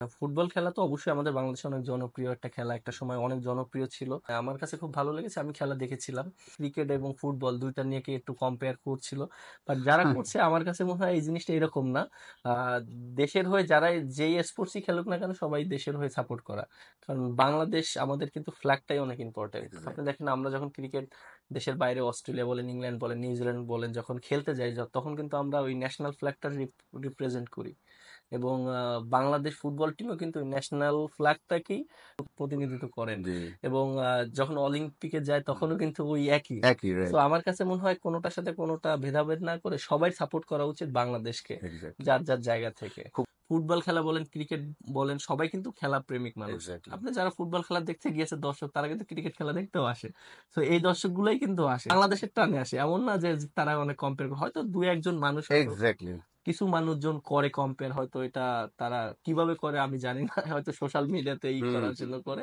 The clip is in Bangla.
ফুটবল খেলা তো অবশ্যই আমাদের বাংলাদেশে অনেক জনপ্রিয় একটা খেলা, একটা সময় অনেক জনপ্রিয় ছিল। আমার কাছে খুব ভালো লেগেছে, আমি খেলা দেখেছিলাম। ক্রিকেট এবং ফুটবল দুইটা নিয়ে কি একটু কম্পেয়ার করছিল, বাট যারা করছে আমার কাছে মনে হয় এই জিনিসটা এরকম না। আহ, দেশের হয়ে যারা যেই স্পোর্টসই খেলুক না কেন সবাই দেশের হয়ে সাপোর্ট করা। কারণ বাংলাদেশ আমাদের কিন্তু ফ্ল্যাগটাই অনেক ইম্পর্টেন্ট। আপনি এক্স্যাক্টলি। দেখেন আমরা যখন ক্রিকেট দেশের বাইরে অস্ট্রেলিয়া বলেন, ইংল্যান্ড বলেন, নিউজিল্যান্ড বলেন যখন খেলতে যাই, তখন কিন্তু আমরা ওই ন্যাশনাল ফ্ল্যাগটা রিপ্রেজেন্ট করি। এবং বাংলাদেশ ফুটবল টিমও কিন্তু ন্যাশনাল ফ্ল্যাগটাকেই প্রতিনিধিত্ব করেন। জি। এবং যখন অলিম্পিকে যায় তখনও কিন্তু ওই একই। একই, তো রাইট। আমার কাছে মনে হয় কোনোটার সাথে কোনোটা ভেদাভেদ না করে সবাই সাপোর্ট করা উচিত বাংলাদেশকে, এক্স্যাক্টলি। যার যার জায়গা থেকে। খুব। ফুটবল খেলা বলেন, ক্রিকেট বলেন, সবাই কিন্তু খেলা প্রেমিক মানুষ। এক্স্যাক্টলি। আপনি যারা ফুটবল খেলা দেখতে গিয়েছে দর্শক, তারা কিন্তু ক্রিকেট খেলা দেখতেও আসে। তো এই দর্শকগুলাই কিন্তু আসে বাংলাদেশের টানে আসে, এমন না যে তারা অনেক কম্পেয়ার করে। হয়তো দুই একজন মানুষ হয়তো, এক্স্যাক্টলি। কিছু মানুষজন করে কম্পেয়ার, হয়তো এটা তারা কিভাবে করে আমি জানি না, হয়তো সোশ্যাল মিডিয়াতে করার জন্য করে।